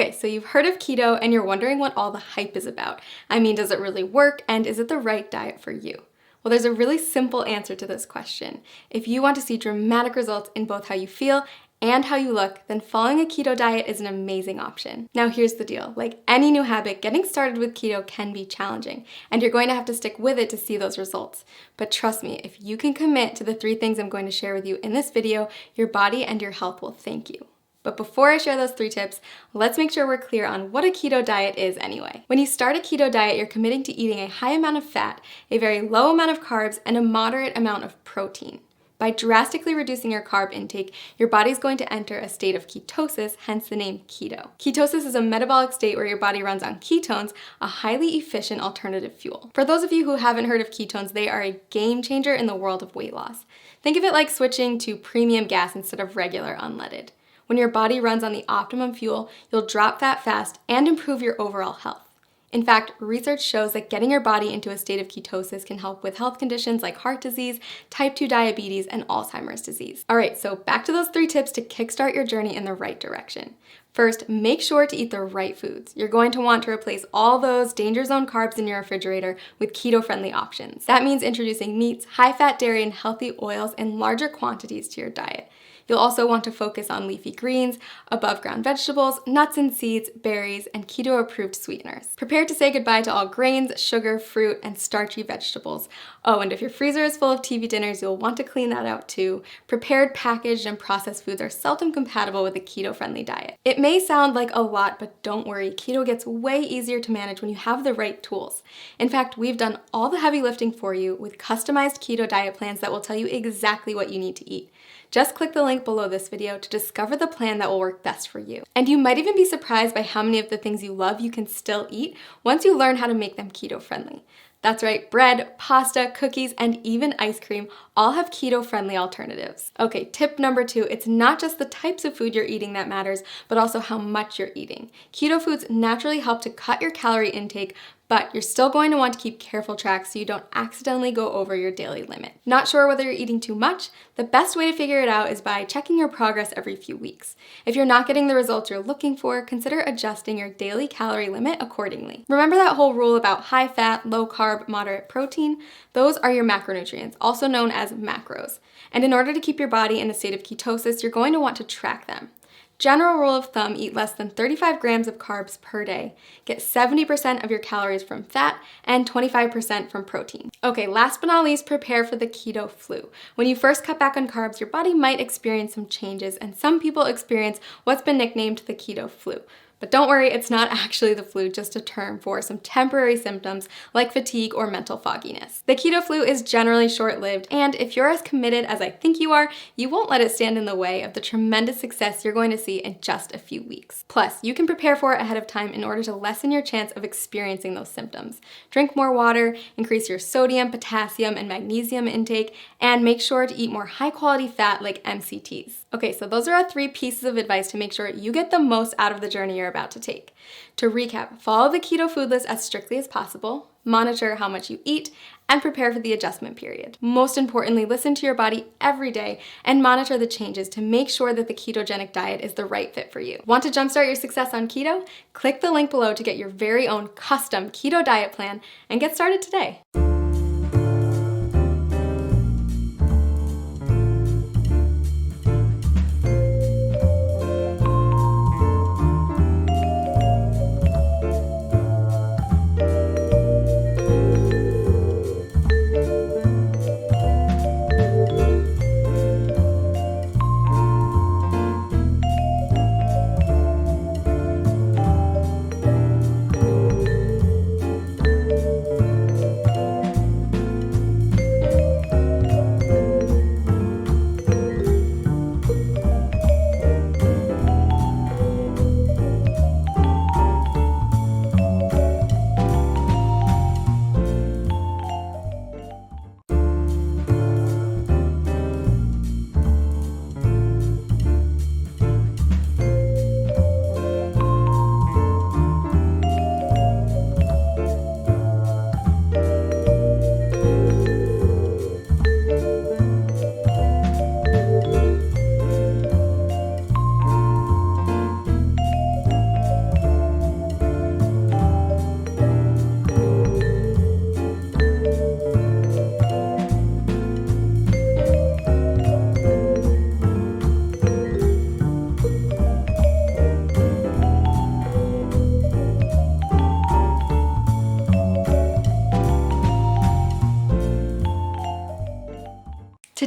Okay, so you've heard of keto and you're wondering what all the hype is about. I mean, does it really work and is it the right diet for you? Well, there's a really simple answer to this question. If you want to see dramatic results in both how you feel and how you look, then following a keto diet is an amazing option. Now here's the deal, like any new habit, getting started with keto can be challenging, and you're going to have to stick with it to see those results. But trust me, if you can commit to the 3 things I'm going to share with you in this video, your body and your health will thank you. But before I share those 3 tips, let's make sure we're clear on what a keto diet is anyway. When you start a keto diet, you're committing to eating a high amount of fat, a very low amount of carbs, and a moderate amount of protein. By drastically reducing your carb intake, your body's going to enter a state of ketosis, hence the name keto. Ketosis is a metabolic state where your body runs on ketones, a highly efficient alternative fuel. For those of you who haven't heard of ketones, they are a game changer in the world of weight loss. Think of it like switching to premium gas instead of regular unleaded. When your body runs on the optimum fuel, you'll drop fat fast and improve your overall health. In fact, research shows that getting your body into a state of ketosis can help with health conditions like heart disease, type 2 diabetes, and Alzheimer's disease. All right, so back to those 3 tips to kickstart your journey in the right direction. First, make sure to eat the right foods. You're going to want to replace all those danger zone carbs in your refrigerator with keto-friendly options. That means introducing meats, high-fat dairy, and healthy oils in larger quantities to your diet. You'll also want to focus on leafy greens, above-ground vegetables, nuts and seeds, berries, and keto-approved sweeteners. Prepare to say goodbye to all grains, sugar, fruit, and starchy vegetables. Oh, and if your freezer is full of TV dinners, you'll want to clean that out too. Prepared, packaged, and processed foods are seldom compatible with a keto-friendly diet. It may sound like a lot, but don't worry, keto gets way easier to manage when you have the right tools. In fact, we've done all the heavy lifting for you with customized keto diet plans that will tell you exactly what you need to eat. Just click the link below this video to discover the plan that will work best for you. And you might even be surprised by how many of the things you love you can still eat once you learn how to make them keto-friendly. That's right, bread, pasta, cookies, and even ice cream all have keto-friendly alternatives. Okay, tip number 2, it's not just the types of food you're eating that matters, but also how much you're eating. Keto foods naturally help to cut your calorie intake, but you're still going to want to keep careful track so you don't accidentally go over your daily limit. Not sure whether you're eating too much? The best way to figure it out is by checking your progress every few weeks. If you're not getting the results you're looking for, consider adjusting your daily calorie limit accordingly. Remember that whole rule about high fat, low carb, moderate protein? Those are your macronutrients, also known as macros. And in order to keep your body in a state of ketosis, you're going to want to track them. General rule of thumb, eat less than 35 grams of carbs per day. Get 70% of your calories from fat and 25% from protein. Okay, last but not least, prepare for the keto flu. When you first cut back on carbs, your body might experience some changes, and some people experience what's been nicknamed the keto flu. But don't worry, it's not actually the flu, just a term for some temporary symptoms like fatigue or mental fogginess. The keto flu is generally short-lived, and if you're as committed as I think you are, you won't let it stand in the way of the tremendous success you're going to see in just a few weeks. Plus, you can prepare for it ahead of time in order to lessen your chance of experiencing those symptoms. Drink more water, increase your sodium, potassium, and magnesium intake, and make sure to eat more high-quality fat like MCTs. Okay, so those are our 3 pieces of advice to make sure you get the most out of the journey you're about to take. To recap, follow the keto food list as strictly as possible, monitor how much you eat, and prepare for the adjustment period. Most importantly, listen to your body every day and monitor the changes to make sure that the ketogenic diet is the right fit for you. Want to jumpstart your success on keto? Click the link below to get your very own custom keto diet plan and get started today.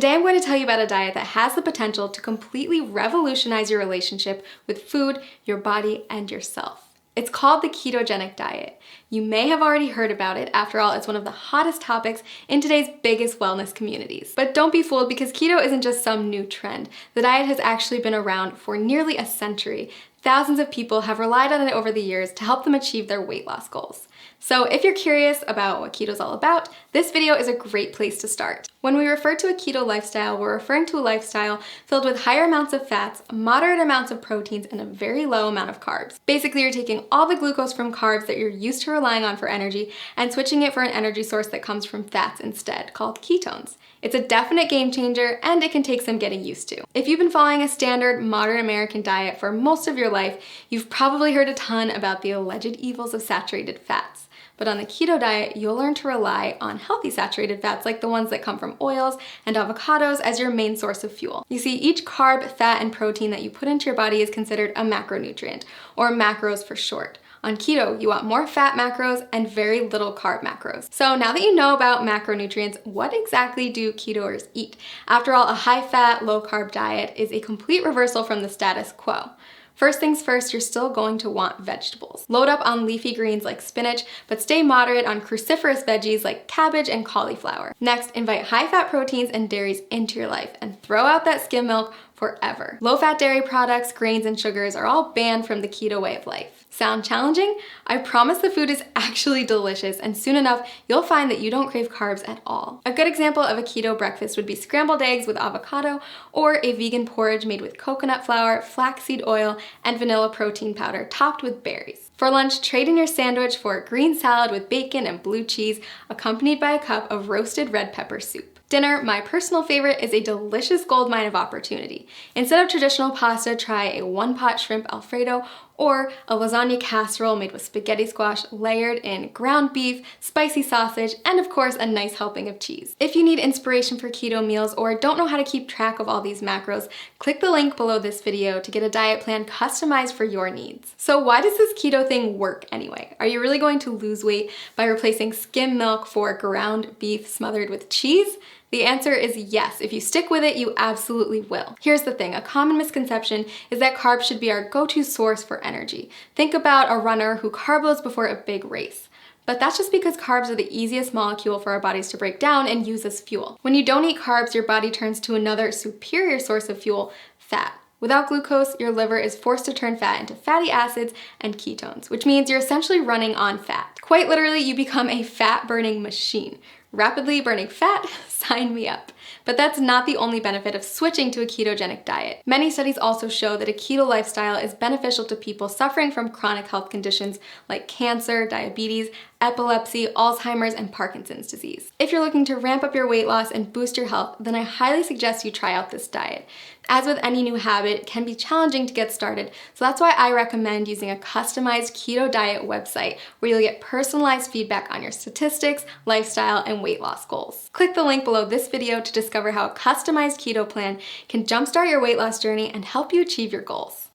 Today I'm going to tell you about a diet that has the potential to completely revolutionize your relationship with food, your body, and yourself. It's called the ketogenic diet. You may have already heard about it. After all, it's one of the hottest topics in today's biggest wellness communities. But don't be fooled, because keto isn't just some new trend. The diet has actually been around for nearly a century. Thousands of people have relied on it over the years to help them achieve their weight loss goals. So if you're curious about what keto is all about, this video is a great place to start. When we refer to a keto lifestyle, we're referring to a lifestyle filled with higher amounts of fats, moderate amounts of proteins, and a very low amount of carbs. Basically, you're taking all the glucose from carbs that you're used to relying on for energy and switching it for an energy source that comes from fats instead, called ketones. It's a definite game changer, and it can take some getting used to. If you've been following a standard modern American diet for most of your life, you've probably heard a ton about the alleged evils of saturated fats. But on the keto diet, you'll learn to rely on healthy saturated fats like the ones that come from oils and avocados as your main source of fuel. You see, each carb, fat, and protein that you put into your body is considered a macronutrient, or macros for short. On keto, you want more fat macros and very little carb macros. So now that you know about macronutrients, what exactly do ketoers eat? After all, a high-fat, low-carb diet is a complete reversal from the status quo. First things first, you're still going to want vegetables. Load up on leafy greens like spinach, but stay moderate on cruciferous veggies like cabbage and cauliflower. Next, invite high-fat proteins and dairies into your life and throw out that skim milk forever. Low-fat dairy products, grains, and sugars are all banned from the keto way of life. Sound challenging? I promise the food is actually delicious, and soon enough, you'll find that you don't crave carbs at all. A good example of a keto breakfast would be scrambled eggs with avocado, or a vegan porridge made with coconut flour, flaxseed oil, and vanilla protein powder topped with berries. For lunch, trade in your sandwich for a green salad with bacon and blue cheese, accompanied by a cup of roasted red pepper soup. Dinner, my personal favorite, is a delicious goldmine of opportunity. Instead of traditional pasta, try a one-pot shrimp Alfredo or a lasagna casserole made with spaghetti squash layered in ground beef, spicy sausage, and of course a nice helping of cheese. If you need inspiration for keto meals or don't know how to keep track of all these macros, click the link below this video to get a diet plan customized for your needs. So why does this keto thing work anyway? Are you really going to lose weight by replacing skim milk for ground beef smothered with cheese? The answer is yes. If you stick with it, you absolutely will. Here's the thing, a common misconception is that carbs should be our go-to source for energy. Think about a runner who carb loads before a big race. But that's just because carbs are the easiest molecule for our bodies to break down and use as fuel. When you don't eat carbs, your body turns to another superior source of fuel, fat. Without glucose, your liver is forced to turn fat into fatty acids and ketones, which means you're essentially running on fat. Quite literally, you become a fat-burning machine. Rapidly burning fat? Sign me up. But that's not the only benefit of switching to a ketogenic diet. Many studies also show that a keto lifestyle is beneficial to people suffering from chronic health conditions like cancer, diabetes, epilepsy, Alzheimer's, and Parkinson's disease. If you're looking to ramp up your weight loss and boost your health, then I highly suggest you try out this diet. As with any new habit, it can be challenging to get started, so that's why I recommend using a customized keto diet website where you'll get personalized feedback on your statistics, lifestyle, and weight loss goals. Click the link below this video to discover how a customized keto plan can jumpstart your weight loss journey and help you achieve your goals.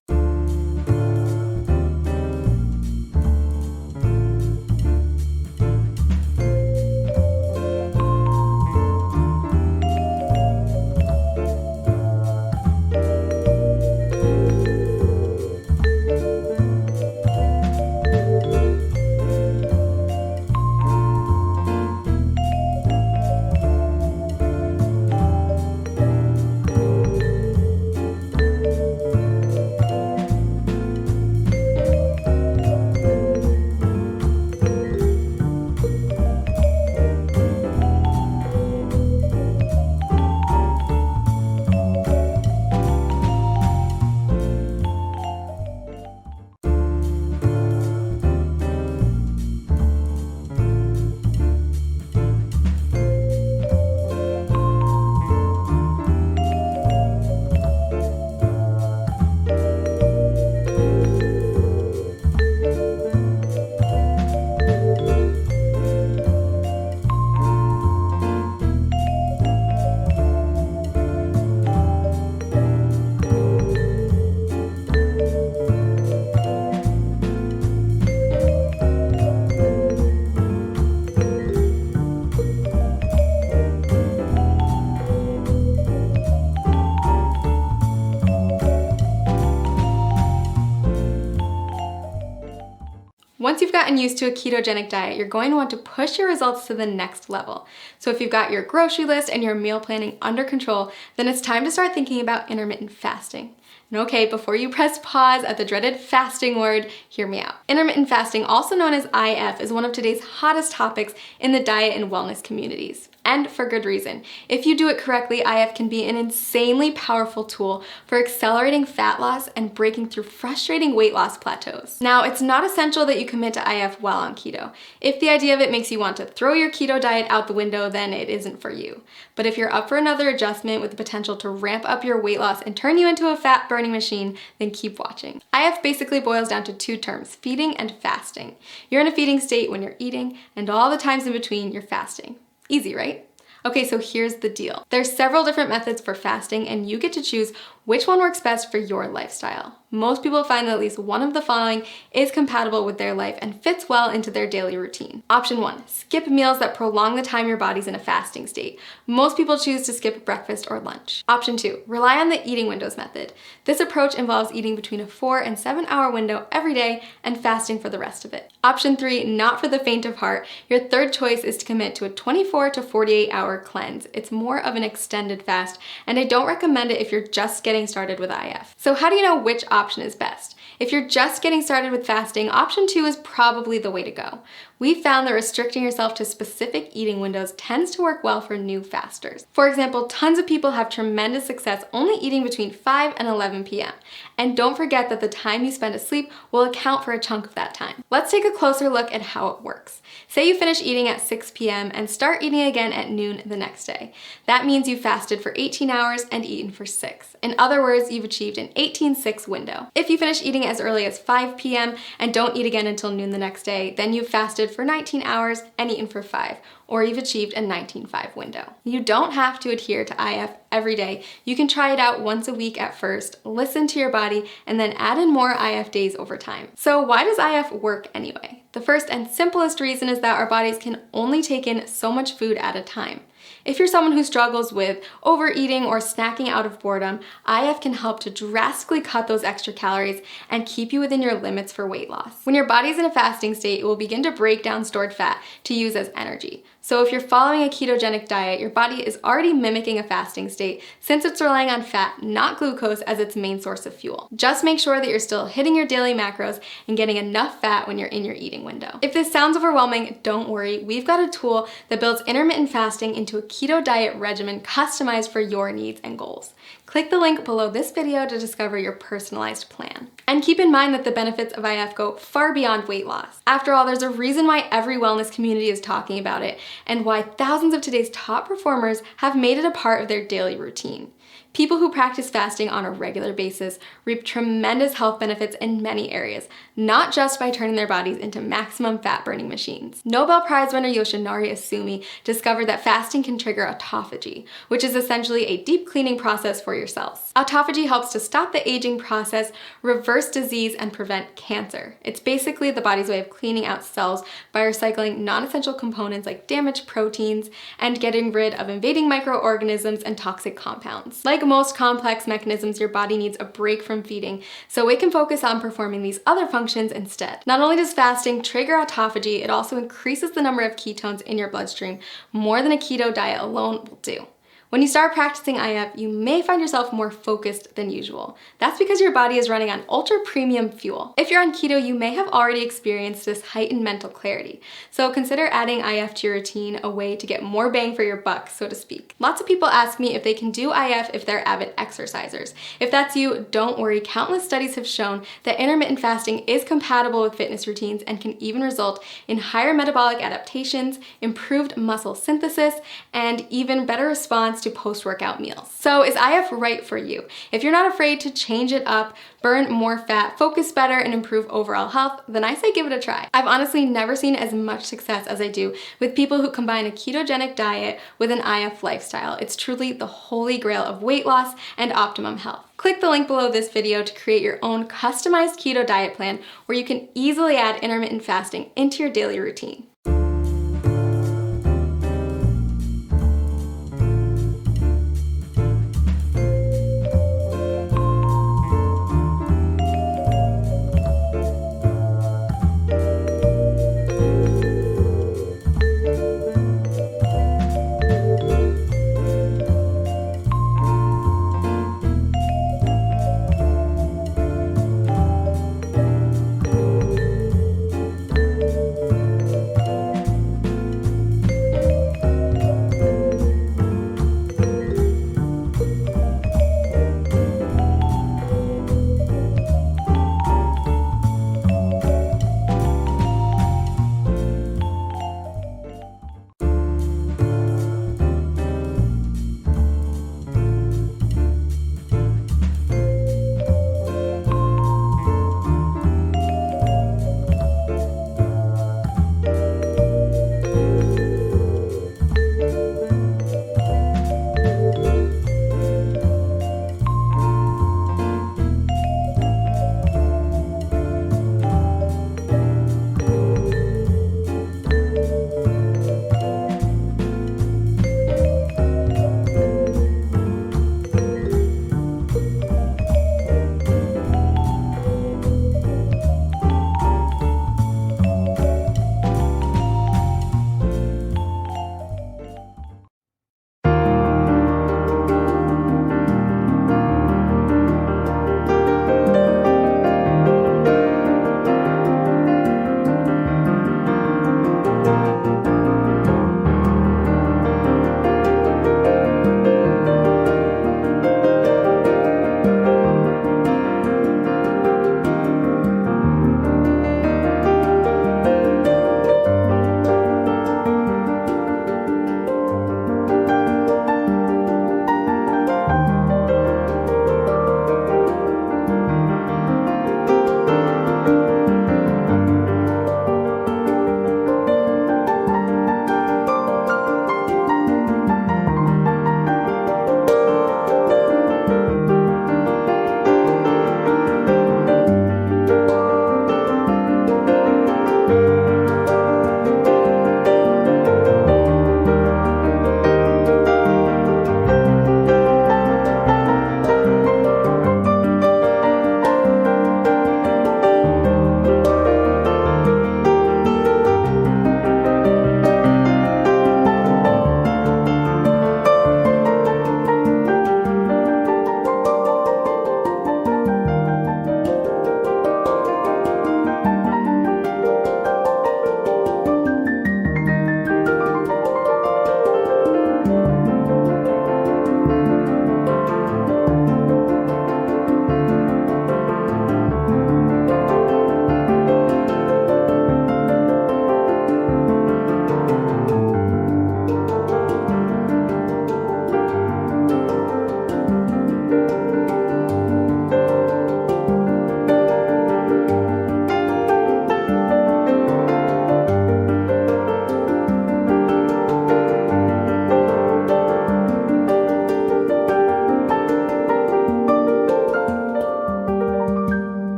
Once you've gotten used to a ketogenic diet, you're going to want to push your results to the next level. So if you've got your grocery list and your meal planning under control, then it's time to start thinking about intermittent fasting. And okay, before you press pause at the dreaded fasting word, hear me out. Intermittent fasting, also known as IF, is one of today's hottest topics in the diet and wellness communities. And for good reason. If you do it correctly, IF can be an insanely powerful tool for accelerating fat loss and breaking through frustrating weight loss plateaus. Now, it's not essential that you commit to IF while on keto. If the idea of it makes you want to throw your keto diet out the window, then it isn't for you. But if you're up for another adjustment with the potential to ramp up your weight loss and turn you into a fat burning machine, then keep watching. IF basically boils down to two terms, feeding and fasting. You're in a feeding state when you're eating, and all the times in between, you're fasting. Easy, right? Okay, so here's the deal. There's several different methods for fasting, and you get to choose which one works best for your lifestyle. Most people find that at least one of the following is compatible with their life and fits well into their daily routine. Option 1, skip meals that prolong the time your body's in a fasting state. Most people choose to skip breakfast or lunch. Option 2, rely on the eating windows method. This approach involves eating between a 4 and 7 hour window every day and fasting for the rest of it. Option 3, not for the faint of heart. Your third choice is to commit to a 24 to 48 hour cleanse. It's more of an extended fast, and I don't recommend it if you're just getting started with IF. So how do you know which option is best? If you're just getting started with fasting, option 2 is probably the way to go. We found that restricting yourself to specific eating windows tends to work well for new fasters. For example, tons of people have tremendous success only eating between 5 and 11 p.m. And don't forget that the time you spend asleep will account for a chunk of that time. Let's take a closer look at how it works. Say you finish eating at 6 p.m. and start eating again at noon the next day. That means you fasted for 18 hours and eaten for 6. In other words, you've achieved an 18-6 window. If you finish eating as early as 5 p.m. and don't eat again until noon the next day, then you've fasted for 19 hours and eaten for 5, or you've achieved a 19-5 window. You don't have to adhere to IF every day. You can try it out once a week at first, listen to your body, and then add in more IF days over time. So why does IF work anyway? The first and simplest reason is that our bodies can only take in so much food at a time. If you're someone who struggles with overeating or snacking out of boredom, IF can help to drastically cut those extra calories and keep you within your limits for weight loss. When your body's in a fasting state, it will begin to break down stored fat to use as energy. So if you're following a ketogenic diet, your body is already mimicking a fasting state since it's relying on fat, not glucose, as its main source of fuel. Just make sure that you're still hitting your daily macros and getting enough fat when you're in your eating window. If this sounds overwhelming, don't worry. We've got a tool that builds intermittent fasting into a keto diet regimen customized for your needs and goals. Click the link below this video to discover your personalized plan. And keep in mind that the benefits of IF go far beyond weight loss. After all, there's a reason why every wellness community is talking about it and why thousands of today's top performers have made it a part of their daily routine. People who practice fasting on a regular basis reap tremendous health benefits in many areas, not just by turning their bodies into maximum fat-burning machines. Nobel Prize winner Yoshinari Asumi discovered that fasting can trigger autophagy, which is essentially a deep cleaning process for your cells. Autophagy helps to stop the aging process, reverse disease, and prevent cancer. It's basically the body's way of cleaning out cells by recycling non-essential components like damaged proteins and getting rid of invading microorganisms and toxic compounds. Like most complex mechanisms, your body needs a break from feeding, so it can focus on performing these other functions instead. Not only does fasting trigger autophagy, it also increases the number of ketones in your bloodstream more than a keto diet alone will do. When you start practicing IF, you may find yourself more focused than usual. That's because your body is running on ultra premium fuel. If you're on keto, you may have already experienced this heightened mental clarity. So consider adding IF to your routine, a way to get more bang for your buck, so to speak. Lots of people ask me if they can do IF if they're avid exercisers. If that's you, don't worry. Countless studies have shown that intermittent fasting is compatible with fitness routines and can even result in higher metabolic adaptations, improved muscle synthesis, and even better response to post-workout meals. So is IF right for you? If you're not afraid to change it up, burn more fat, focus better, and improve overall health, then I say give it a try. I've honestly never seen as much success as I do with people who combine a ketogenic diet with an IF lifestyle. It's truly the holy grail of weight loss and optimum health. Click the link below this video to create your own customized keto diet plan where you can easily add intermittent fasting into your daily routine.